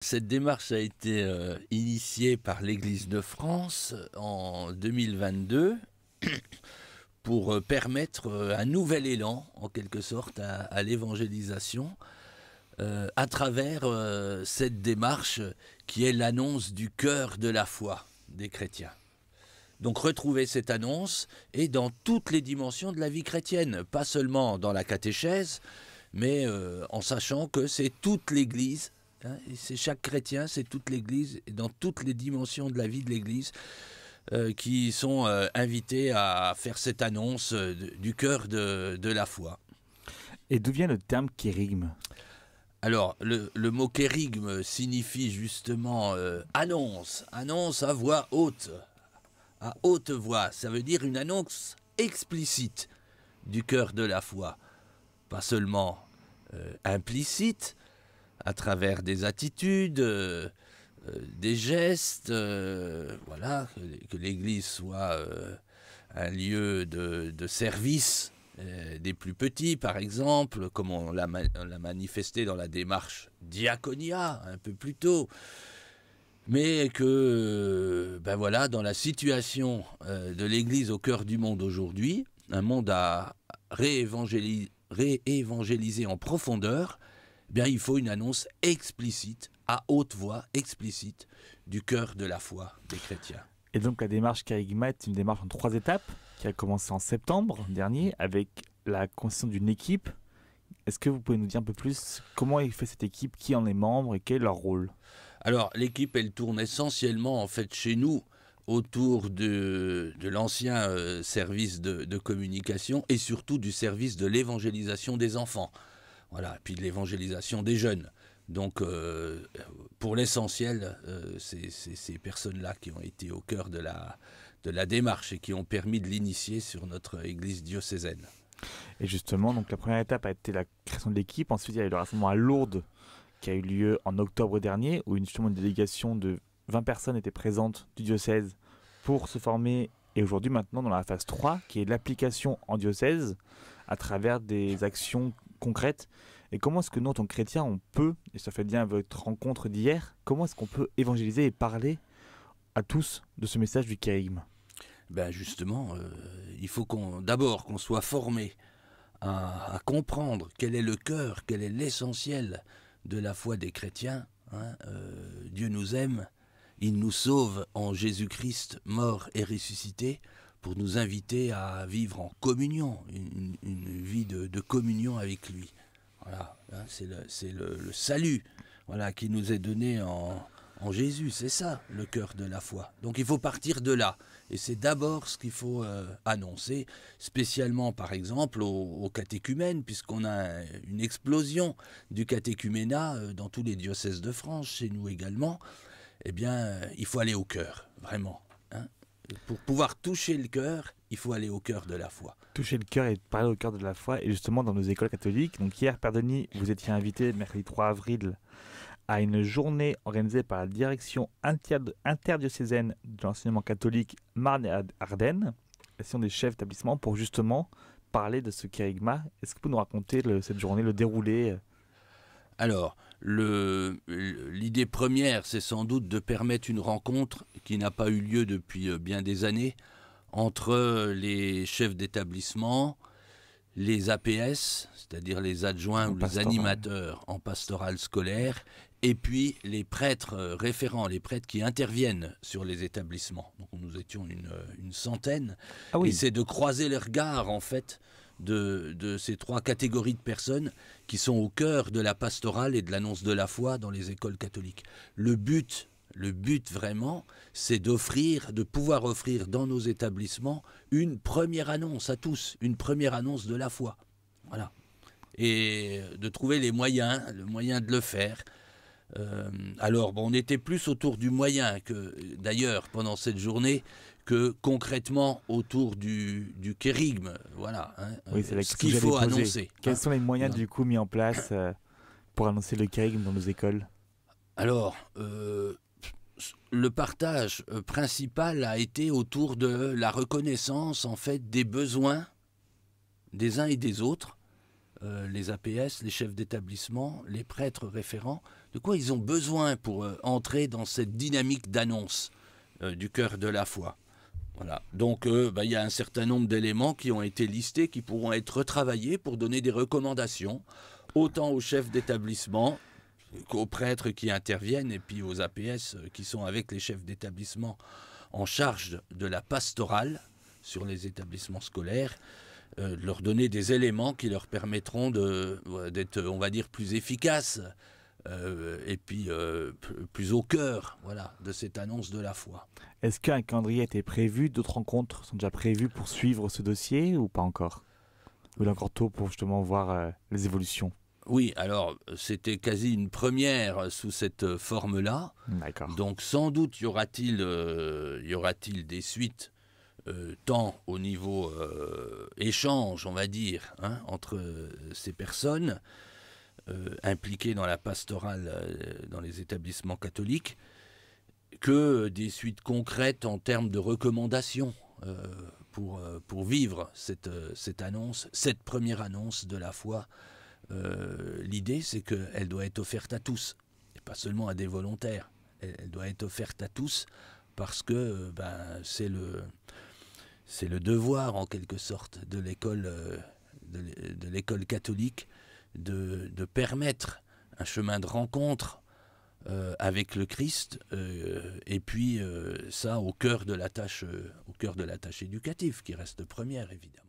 cette démarche a été initiée par l'Église de France en 2022 pour permettre un nouvel élan, en quelque sorte, à l'évangélisation à travers cette démarche qui est l'annonce du cœur de la foi des chrétiens. Donc retrouver cette annonce et dans toutes les dimensions de la vie chrétienne, pas seulement dans la catéchèse, mais en sachant que c'est toute l'Église, hein, c'est chaque chrétien, c'est toute l'Église, et dans toutes les dimensions de la vie de l'Église, qui sont invités à faire cette annonce du cœur de la foi. Et d'où vient le terme kérygme ? Alors, le mot kérygme signifie justement annonce à voix haute, à haute voix. Ça veut dire une annonce explicite du cœur de la foi, pas seulement implicite, à travers des attitudes, des gestes, voilà, que l'Église soit un lieu de service des plus petits, par exemple, comme on l'a manifesté dans la démarche Diaconia un peu plus tôt, mais que, ben voilà, dans la situation de l'Église au cœur du monde aujourd'hui, un monde à réévangéliser en profondeur, eh bien, il faut une annonce explicite, à haute voix, explicite, du cœur de la foi des chrétiens. Et donc la démarche Kérygma est une démarche en 3 étapes qui a commencé en septembre dernier avec la constitution d'une équipe. Est-ce que vous pouvez nous dire un peu plus comment est fait cette équipe, qui en est membre et quel est leur rôle ? Alors l'équipe, elle tourne essentiellement en fait chez nous autour de l'ancien service de communication et surtout du service de l'évangélisation des enfants. Voilà, et puis de l'évangélisation des jeunes. Donc, pour l'essentiel, c'est ces personnes-là qui ont été au cœur de la démarche et qui ont permis de l'initier sur notre église diocésaine. Et justement, donc la première étape a été la création de l'équipe. Ensuite, il y a eu le rassemblement à Lourdes qui a eu lieu en octobre dernier, où justement une délégation de 20 personnes était présente du diocèse pour se former. Et aujourd'hui, maintenant, dans la phase 3, qui est l'application en diocèse à travers des actions concrètes. Et comment est-ce que nous, en tant que chrétiens, on peut, et ça fait lien avec votre rencontre d'hier, comment est-ce qu'on peut évangéliser et parler à tous de ce message du kérygme ? Ben justement, il faut d'abord qu'on soit formé à comprendre quel est le cœur, quel est l'essentiel de la foi des chrétiens. Hein. Dieu nous aime, il nous sauve en Jésus-Christ mort et ressuscité pour nous inviter à vivre en communion, une vie de communion avec lui. Voilà, hein, c'est le salut, voilà, qui nous est donné en Jésus, c'est ça le cœur de la foi. Donc il faut partir de là, et c'est d'abord ce qu'il faut annoncer, spécialement par exemple aux catéchumènes, puisqu'on a une explosion du catéchuménat dans tous les diocèses de France, chez nous également. Eh bien, il faut aller au cœur, vraiment. Hein. Pour pouvoir toucher le cœur, il faut aller au cœur de la foi. Toucher le cœur et parler au cœur de la foi, et justement dans nos écoles catholiques. Donc hier, Père Denis, vous étiez invité, mercredi 3 avril, à une journée organisée par la direction interdiocésaine de l'enseignement catholique Marne et Ardennes, la session des chefs d'établissement, pour justement parler de ce kérygma. Est-ce que vous pouvez nous raconter cette journée, le déroulé ? Alors, l'idée première, c'est sans doute de permettre une rencontre qui n'a pas eu lieu depuis bien des années entre les chefs d'établissement, les APS, c'est-à-dire les adjoints ou les animateurs en pastoral scolaire, et puis les prêtres référents, les prêtres qui interviennent sur les établissements. Donc nous étions une centaine, et c'est de croiser les regards en fait de ces 3 catégories de personnes qui sont au cœur de la pastorale et de l'annonce de la foi dans les écoles catholiques. Le but vraiment, c'est de pouvoir offrir dans nos établissements une première annonce à tous, une première annonce de la foi. Voilà. Et de trouver le moyen de le faire. Alors, on était plus autour du moyen que, d'ailleurs, pendant cette journée, que concrètement autour du kérygme. Voilà. Hein, oui, c'est ce qu'il faut annoncer. Quels sont les moyens, du coup, mis en place pour annoncer le kérygme dans nos écoles ? Alors, le partage principal a été autour de la reconnaissance, en fait, des besoins des uns et des autres, les APS, les chefs d'établissement, les prêtres référents, quoi ils ont besoin pour entrer dans cette dynamique d'annonce du cœur de la foi. Voilà. Donc, il y a un certain nombre d'éléments qui ont été listés, qui pourront être retravaillés pour donner des recommandations, autant aux chefs d'établissement qu'aux prêtres qui interviennent, et puis aux APS qui sont avec les chefs d'établissement en charge de la pastorale sur les établissements scolaires, de leur donner des éléments qui leur permettront d'être, on va dire, plus efficaces, et puis plus au cœur, voilà, de cette annonce de la foi. Est-ce qu'un calendrier a été prévu? D'autres rencontres sont déjà prévues pour suivre ce dossier ou pas encore? Ou il est encore tôt pour justement voir les évolutions? Oui, alors c'était quasi une première sous cette forme-là. D'accord. Donc sans doute y aura-t-il des suites, tant au niveau échange, on va dire, hein, entre ces personnes impliquées dans la pastorale dans les établissements catholiques, que des suites concrètes en termes de recommandations pour vivre cette annonce, cette première annonce de la foi. L'idée, c'est qu'elle doit être offerte à tous, et pas seulement à des volontaires. Elle doit être offerte à tous parce que c'est le devoir, en quelque sorte, de l'école catholique de permettre un chemin de rencontre avec le Christ, et puis ça au cœur de la tâche éducative qui reste première, évidemment.